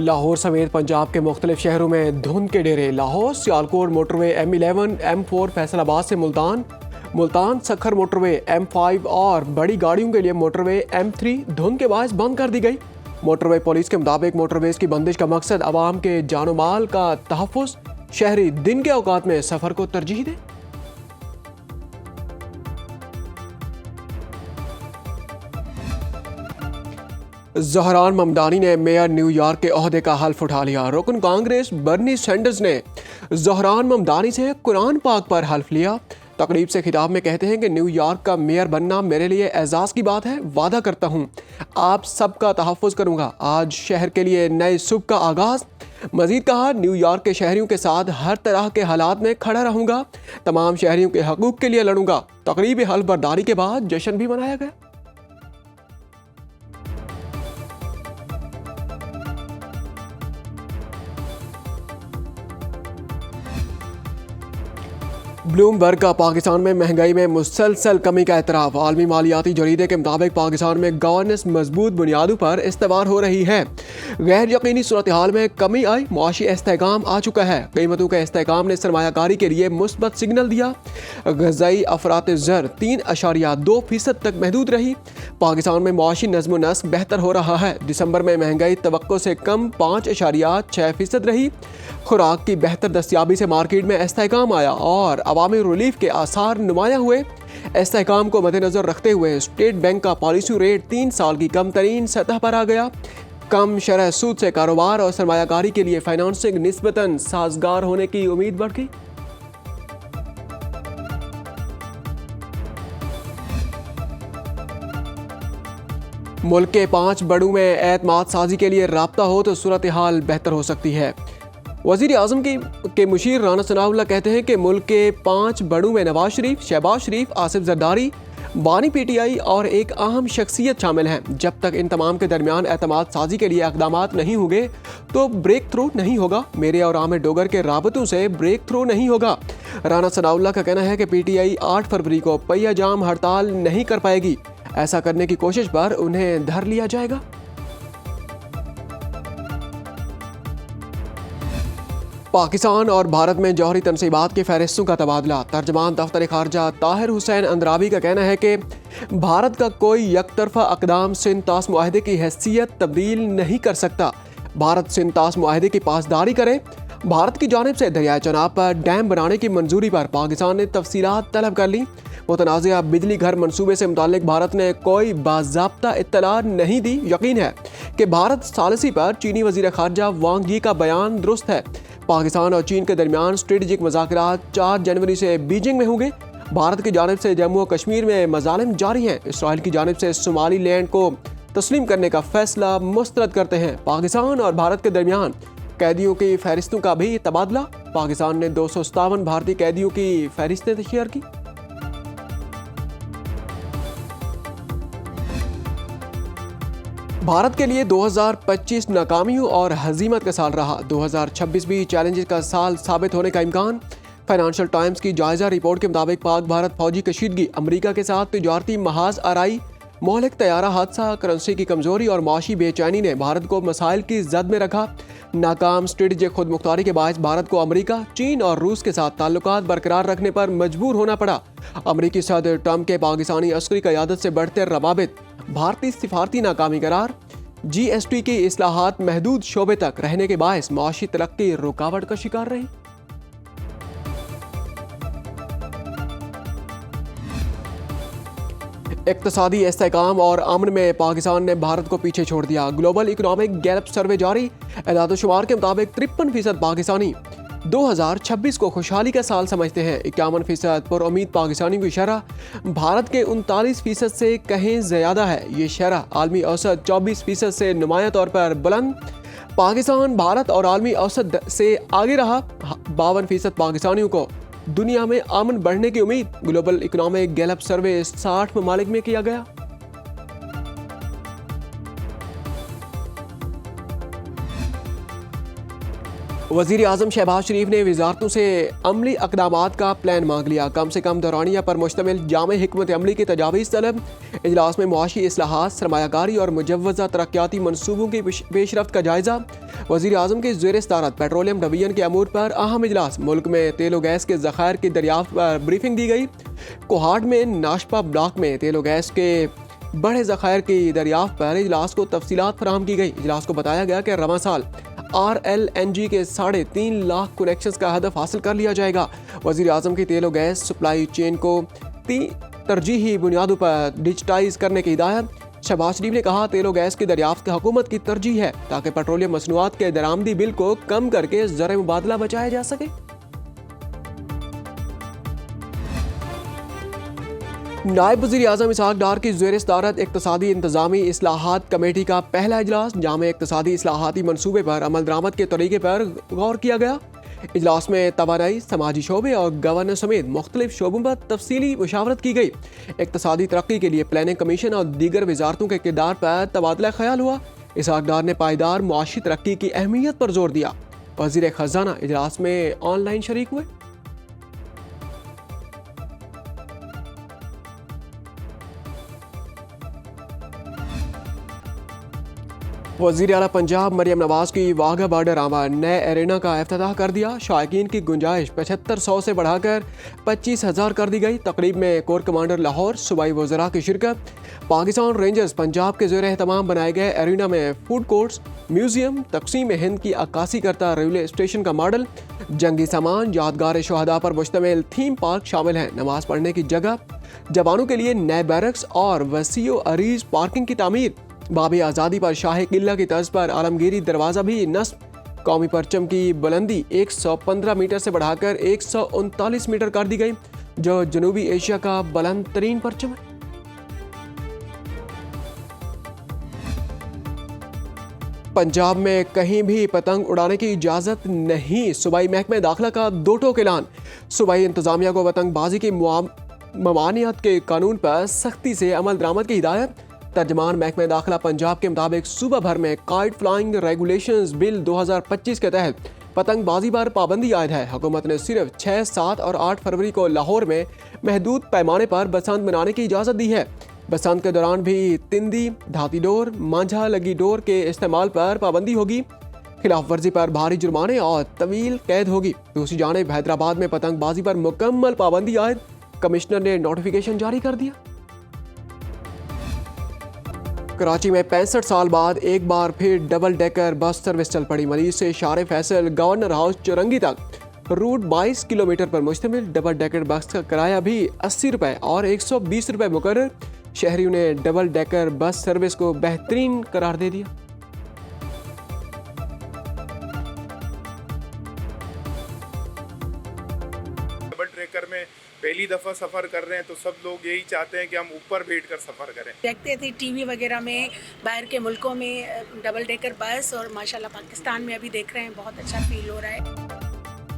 लाहौर समेत पंजाब के मुख्तलिफ शहरों में धुंध के डेरे। Lahore Sialkot motorway M11, M4 Faisalabad से मुल्तान, मुल्तान सखर मोटरवे M5 और बड़ी गाड़ियों के लिए मोटरवे M3 धुंध के बायस बंद कर दी गई। मोटरवे पुलिस के मुताबिक मोटरवेज की बंदिश का मकसद आवाम के जानो माल का तहफ़्फ़ुज़, शहरी दिन के औकात में सफ़र को तरजीह दें। ज़हरान ममदानी ने मेयर न्यूयॉर्क के ओहदे का हल्फ उठा लिया। रुकन कांग्रेस बर्नी सैंडर्स ने ज़हरान ममदानी से कुरान पाक पर हल्फ लिया। तकरीब से खिताब में कहते हैं कि न्यूयॉर्क का मेयर बनना मेरे लिए एजाज़ की बात है। वादा करता हूँ आप सबका तहफ़्फ़ुज़ करूँगा। आज शहर के लिए नए सुबह का आगाज़। मज़ीद कहा, न्यूयॉर्क के शहरियों के साथ हर तरह के हालात में खड़ा रहूँगा, तमाम शहरियों के हकूक़ के लिए लड़ूंगा। तकरीब हल्फ बर्दारी के बाद जश्न भी मनाया गया। ब्लूमबर्ग का पाकिस्तान में महंगाई में मुसलसल कमी का एतराफ़। आलमी मालियाती जरीदे के मुताबिक पाकिस्तान में गवर्नेंस मजबूत बुनियादों पर इस्तेमाल हो रही है। गैर यकीनी सूरत हाल में कमी आई, मुआशी इस्तेहकाम आ चुका है। कीमतों के इस्तेहकाम ने सरमायाकारी के लिए मुस्बत सिग्नल दिया। ग़ज़ाई अफरात ज़र 3.2% तक महदूद रही। पाकिस्तान में मुआशी नज़्म व नस्क बेहतर हो रहा है। दिसंबर में महंगाई तवक्को से कम 5.6% रही। खुराक की बेहतर दस्तियाबी से मार्केट में इस्तेहकाम आया और अवामी रिलीफ के आसार नुमाया हुए। इस्तेहकाम को मद्देनजर रखते हुए स्टेट बैंक का पॉलिसी रेट 3 साल की कम तरीन सतह पर आ गया। कम शरह सूद से कारोबार और सरमायाकारी के लिए फाइनेंसिंग निस्बतन साजगार होने की उम्मीद बढ़ गई। मुल्क के 5 बड़ों में एतमाद साजी के लिए राब्ता हो तो सूरत हाल बेहतर हो सकती है। वज़ीर आज़म के मुशीर राना सनाउल्लाह कहते हैं कि मुल्क के 5 बड़ों में नवाज शरीफ, शहबाज शरीफ, आसिफ जरदारी, बानी PTI और एक अहम शख्सियत शामिल हैं। जब तक इन तमाम के दरमियान एतमाद साजी के लिए इक़दामात नहीं होंगे तो ब्रेक थ्रू नहीं होगा। मेरे और आमिर डोगर के राबतों से ब्रेक थ्रू नहीं होगा। राना सनाउल्लाह का कहना है कि PTI 8 फरवरी को पहिया जाम हड़ताल नहीं कर पाएगी। ऐसा करने की कोशिश पर उन्हें धर लिया जाएगा। पाकिस्तान और भारत में जौहरी तनसीबात की फहरिस्तों का तबादला। तर्जमान दफ्तर खारजा ताहिर हुसैन अंद्राबी का कहना है कि भारत का कोई यकतरफा अक़दाम सिंध तास मुआहदे की हैसियत तब्दील नहीं कर सकता। भारत सिंध तास मुआहदे की पासदारी करे। भारत की जानिब से दरियाए चनाब पर डैम बनाने की मंजूरी पर पाकिस्तान ने तफसीलात तलब कर ली। मुतनाज़िया बिजली घर मनसूबे से मुताल्लिक भारत ने कोई बाज़ाब्ता इत्तला नहीं दी। यकीन है कि भारत सालिसी पर चीनी वज़ीर खारजा वांग यी का बयान दुरुस्त है। पाकिस्तान और चीन के दरमियान स्ट्रेटेजिक मुज़ाकरात 4 जनवरी से बीजिंग में होंगे। भारत की जानिब से जम्मू और कश्मीर में मज़ालिम जारी हैं। इसराइल की जानिब से सोमाली लैंड को तस्लीम करने का फैसला मुस्तरद करते हैं। पाकिस्तान और भारत के दरमियान कैदियों की फहरिस्तों का भी तबादला। पाकिस्तान ने 257 भारतीय कैदियों की फहरिस्तें शेयर की। भारत के लिए 2025 नाकामियों और हजीमत का साल रहा। 2026 भी चैलेंजेस का साल साबित होने का इम्कान। फाइनेंशियल टाइम्स की जायजा रिपोर्ट के मुताबिक पाक भारत फौजी कशीदगी, अमरीका के साथ तिजारती महाज आराई, मोहलिक तैयारा हादसा, करेंसी की कमजोरी और माशी बेचैनी ने भारत को मसाइल की जद में रखा। नाकाम स्ट्रेटेजिक खुद मुख्तारी के बायस भारत को अमरीका, चीन और रूस के साथ ताल्लुकात बरकरार रखने पर मजबूर होना पड़ा। अमरीकी सदर ट्रंप के पाकिस्तानी अस्करी क़यादत से बढ़ते रवाबित, भारतीय सिफारती नाकामी करार, GST की इस्लाहात महदूद शोबे तक रहने के बायस माशी तरक्की रुकावट का शिकार रही। इक्तसादी इस्तेहकाम और अमन में पाकिस्तान ने भारत को पीछे छोड़ दिया। ग्लोबल इकोनॉमिक गैलप सर्वे जारी। एदाद-ओ-शुमार के मुताबिक 53% पाकिस्तानी 2026 को खुशहाली का साल समझते हैं। 51% पुरुम्मीद पाकिस्तानी की शरह भारत के 39% से कहीं ज़्यादा है। ये शरह आलमी औसत 24% से नुमाया तौर पर बुलंद। पाकिस्तान भारत और आलमी औसत से आगे रहा। 52% पाकिस्तानियों को दुनिया में अमन बढ़ने की उम्मीद। ग्लोबल इकोनॉमिक गैलप सर्वे 60 ममालिक में किया गया। वज़ीर आज़म शहबाज शरीफ ने वजारतों से अमली इक़दामात का प्लान मांग लिया। कम से कम दौरानिया पर मुश्तमिल जामे हिकमत अमली की तजावीज़ तलब। इजलास में मुआशी इस्लाहात, सरमायाकारी और मुजव्वज़ा तरक्याती मनसूबों की पेशरफ्त का जायज़ा। वज़ीर आज़म के ज़ेर सदारत पेट्रोलियम डिवीजन के अमूर पर अहम इजलास। मुल्क में तेल व गैस के ज़खायर की दरियाफ्त पर ब्रीफिंग दी गई। कोहाट में नाशपा ब्लॉक में तेल व गैस के बड़े ज़खायर की दरियाफ्त पर इजलास को तफसीलात फराहम की गई। इजलास को बताया गया कि रवां साल RLNG के 3.5 लाख कनेक्शंस का हदफ हासिल कर लिया जाएगा। वज़ीर आज़म की तेल व गैस सप्लाई चेन को तरजीही बुनियादों पर डिजिटाइज करने की हिदायत। शहबाज शरीफ ने कहा, तेल व गैस की दरियाफ्त हुकूमत की तरजीह है ताकि पेट्रोलियम मसनूआत के दरामदी बिल को कम करके ज़र मुबादला बचाया जा सके। नायब वज़ीर आज़म इसहाक डार की ज़ेर सदारत इक़्तिसादी इंतज़ामी इस्लाहात कमेटी का पहला इजलास। जामे इक़्तिसादी इस्लाहाती मनसूबे पर अमल दरामद के तरीके पर गौर किया गया। इजलास में तवानाई, समाजी शोबे और गवर्नेंस समेत मुख्तलिफ शोबों पर तफसीली मुशावरत की गई। इक़्तिसादी तरक्की के लिए प्लानिंग कमीशन और दीगर वजारतों के किरदार पर तबादला ख्याल हुआ। इसहाक डार ने पायदार मुआशी तरक्की की अहमियत पर जोर दिया। वज़ीर ख़जाना इजलास में ऑनलाइन शरीक हुए। वज़ीर आला पंजाब मरियम नवाज की वाघा बॉर्डर आमा नए एरेना का इफ्तिताह कर दिया। शायकीन की गुंजाइश 7500 से बढ़ाकर 25,000 कर दी गई। तकरीब में कोर कमांडर लाहौर, सूबाई वज़रा की शिरकत। पाकिस्तान रेंजर्स पंजाब के ज़ेर एहतमाम बनाए गए एरेना में फूड कोर्ट्स, म्यूजियम, तकसीम हिंद की अक्कासी करता रेलवे स्टेशन का मॉडल, जंगी सामान, यादगार शहदा पर मुश्तमिल थीम पार्क शामिल हैं। नमाज पढ़ने की जगह, जवानों के लिए नए बैरक्स और वसीओ अरीज पार्किंग की तामीर। बाबे आज़ादी पर शाह किला की तर्ज पर आलमगीरी दरवाज़ा भी नस्ब। कौमी परचम की बुलंदी 115 मीटर से बढ़ाकर 139 मीटर कर दी गई, जो जनूबी एशिया का बुलंद तरीन परचम है। पंजाब में कहीं भी पतंग उड़ाने की इजाज़त नहीं। सूबाई महकमे दाखिला का दो टोक ऐलान। सूबाई इंतजामिया को पतंगबाजी की ममानियत के कानून पर सख्ती से अमल दरामद की हिदायत। तर्जमान महकमे दाखिला पंजाब के मुताबिक सूबा भर में काइट फ्लाइंग रेगुलेशंस बिल 2025 के तहत पतंगबाजी पर पाबंदी आयद है। हुकूमत ने सिर्फ 6, 7 और 8 फरवरी को लाहौर में महदूद पैमाने पर बसंत मनाने की इजाज़त दी है। बसंत के दौरान भी तिंदी, धाती डोर, मांझा लगी डोर के इस्तेमाल पर पाबंदी होगी। खिलाफ वर्जी पर भारी जुर्माने और तवील कैद होगी। दूसरी जानिब हैदराबाद में पतंगबाजी पर मुकम्मल पाबंदी आयद। कमिश्नर ने नोटिफिकेशन जारी कर दिया। कराची में 65 साल बाद एक बार फिर डबल डेकर बस सर्विस चल पड़ी। मरीज से शारे फैसल गवर्नर हाउस चौरंगी तक रूट 22 किलोमीटर पर मुश्तमिल। डबल डेकर बस का किराया भी 80 रुपये और 120 रुपये मुकर्रर। शहरियों ने डबल डेकर बस सर्विस को बेहतरीन करार दे दिया। डबल ट्रेकर में पहली दफ़ा सफ़र कर रहे हैं तो सब लोग यही चाहते हैं कि हम ऊपर बैठकर सफ़र करें। देखते थे टीवी वगैरह में बाहर के मुल्कों में डबल डेकर बस, और माशाल्लाह पाकिस्तान में अभी देख रहे हैं, बहुत अच्छा फील हो रहा है।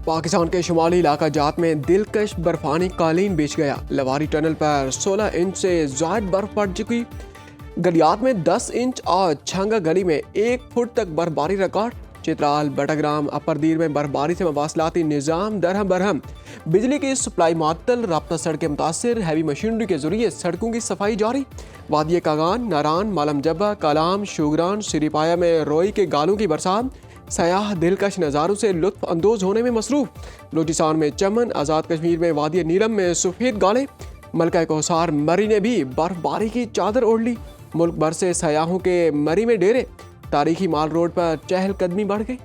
पाकिस्तान के शुमाली इलाका जात में दिलकश बर्फानी कालीन बिछ गया। लवारी टनल पर 16 इंच से ज़ायद बर्फ पड़ चुकी। गलियात में 10 इंच और छंगा गली में 1 फुट तक बर्फबारी रिकॉर्ड। चित्राल, बटाग्राम, अपर दीर में बर्फबारी से मवासलाती निज़ाम दरहम बरहम। बिजली की सप्लाई मुअत्तल, राब्ता सड़कें मुतासिर। हैवी मशीनरी के जरिए सड़कों की सफाई जारी। वादिय कागान, नारान, मालम जब्बा, कालाम, शुगरान, सिरीपाया में रोई के गालों की बरसात। सयाह दिलकश नज़ारों से लुत्फ अंदोज होने में मसरूफ। बलूचिस्तान में चमन, आज़ाद कश्मीर में वादिय नीलम में सफ़ेद गाले। मलका कोसार मरी ने भी बर्फबारी की चादर ओढ़ ली। मुल्क भर से सयाहों के मरी में डेरे। तारीखी माल रोड पर चहलकदमी बढ़ गई।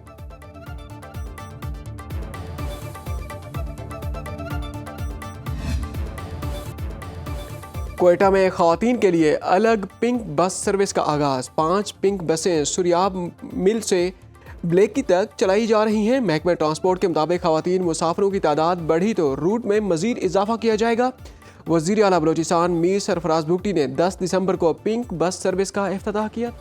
क्वेटा में ख़वातीन के लिए अलग पिंक बस सर्विस का आगाज़। 5 पिंक बसें सुरियाब मिल से ब्लेकी तक चलाई जा रही हैं। महकमा ट्रांसपोर्ट के मुताबिक ख़वातीन मुसाफिरों की तादाद बढ़ी तो रूट में मज़ीद इजाफा किया जाएगा। वज़ीर आला बलूचिस्तान मीर सरफराज भुट्टी ने 10 दिसंबर को पिंक बस सर्विस का इफ्तिताह किया।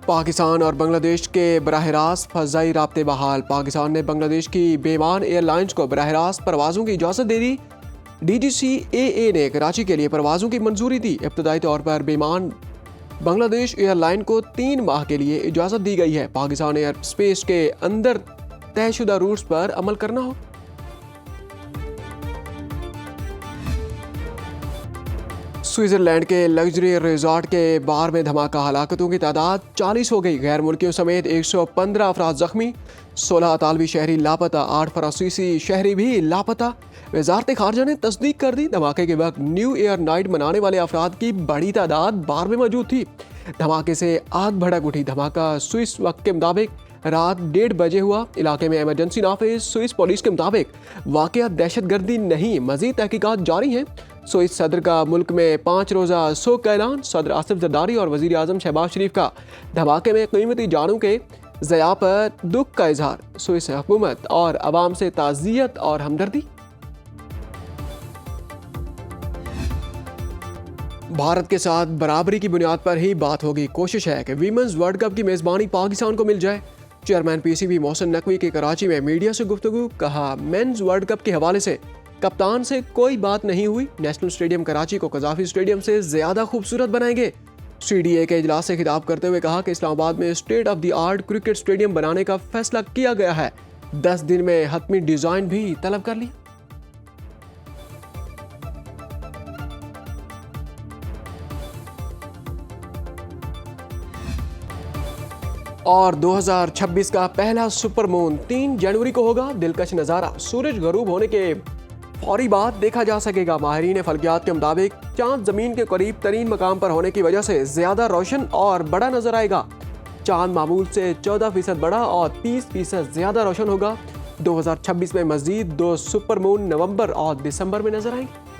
पाकिस्तान और बांग्लादेश के बराह रास्त फ़ज़ाई राब्ते बहाल। पाकिस्तान ने बांग्लादेश की बेमान एयरलाइंस को बराह रास्त परवाज़ों की इजाज़त दे दी। DGCAA ने कराची के लिए परवाज़ों की मंजूरी दी। इब्तदाई तौर पर बेमान बांग्लादेश एयरलाइन को 3 माह के लिए इजाज़त दी गई है। पाकिस्तान एयर स्पेस के अंदर तयशुदा रूट्स पर अमल करना हो। स्विट्जरलैंड के लग्जरी रिजॉर्ट के बार में धमाका, हलाकतों की तादाद 40 हो गई। गैर मुल्कियों समेत 115 अफराद जख्मी, 16 इतालवी शहरी लापता, 8 फ्रांसीसी शहरी भी लापता। वजारत खारजा ने तस्दीक कर दी, धमाके के वक्त न्यू ईयर नाइट मनाने वाले अफराद की बड़ी तादाद बार में मौजूद थी। धमाके से आग भड़क उठी। धमाका स्विस वक्त के मुताबिक रात 1:30 बजे हुआ। इलाके में इमरजेंसी नाफिज। स्विस पुलिस के मुताबिक वाकया दहशतगर्दी नहीं, मजीद तहकीकात जारी हैं। स्विस सदर का मुल्क में 5 रोज़ा शोक का ऐलान। सदर आसिफ जरदारी और वज़ीर आज़म शहबाज शरीफ का धमाके में कीमती जानों के ज़या पर दुख का इजहार। स्विस हुकूमत और अवाम से ताज़ियत और हमदर्दी। भारत के साथ बराबरी की बुनियाद पर ही बात होगी। कोशिश है कि वीमेंस वर्ल्ड कप की मेज़बानी पाकिस्तान को मिल जाए। चेयरमैन PCB मोहसिन नकवी की कराची में मीडिया से गुफ्तगू। कहा, मेंस वर्ल्ड कप के हवाले से कप्तान से कोई बात नहीं हुई। नेशनल स्टेडियम कराची को कज़ाफी स्टेडियम से ज़्यादा खूबसूरत बनाएंगे। CDA के इजलास से खिताब करते हुए कहा कि इस्लामाबाद में state of the art cricket stadium बनाने का फैसला किया गया है। 10 दिन में हतमी डिज़ाइन भी तलब कर लिया। और 2026 का पहला सुपर मून 3 जनवरी को होगा। दिलकश नज़ारा सूरज गरूब होने के फौरी बाद देखा जा सकेगा। माहिरीन फल्कियात के मुताबिक चांद जमीन के करीब तरीन मकाम पर होने की वजह से ज्यादा रोशन और बड़ा नजर आएगा। चांद मामूल से 14% बड़ा और 30% ज्यादा रोशन होगा। 2026 में मजीद 2 सुपर मून नवंबर और दिसंबर में नजर आएंगे।